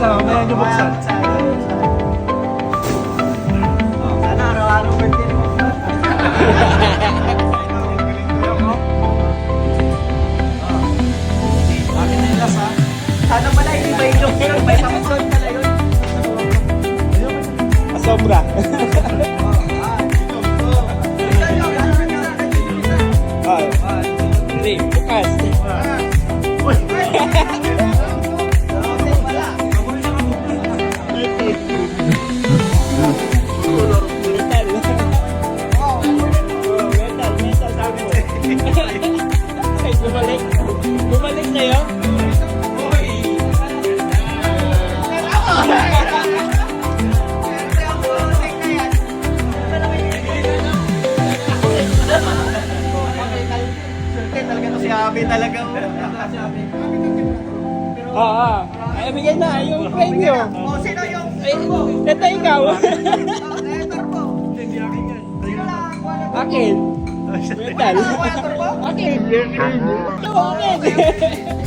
mamaya nyo buksan. Sana araw-araw birthday mo. Akin na yung last ha. Sana pala hindi ba ilong yun? May samson pala yun. Sobra. Hindi, bukas. Bumalik sa'yo? Talaga si Abi talaga. Oo. Ay, bigyan na yung premyo. O, sino yung... Ay, ito ikaw. Letter po. Hindi akin yan. Sino lang? Akin. Metal. Letter po? Akin. Ito, akin.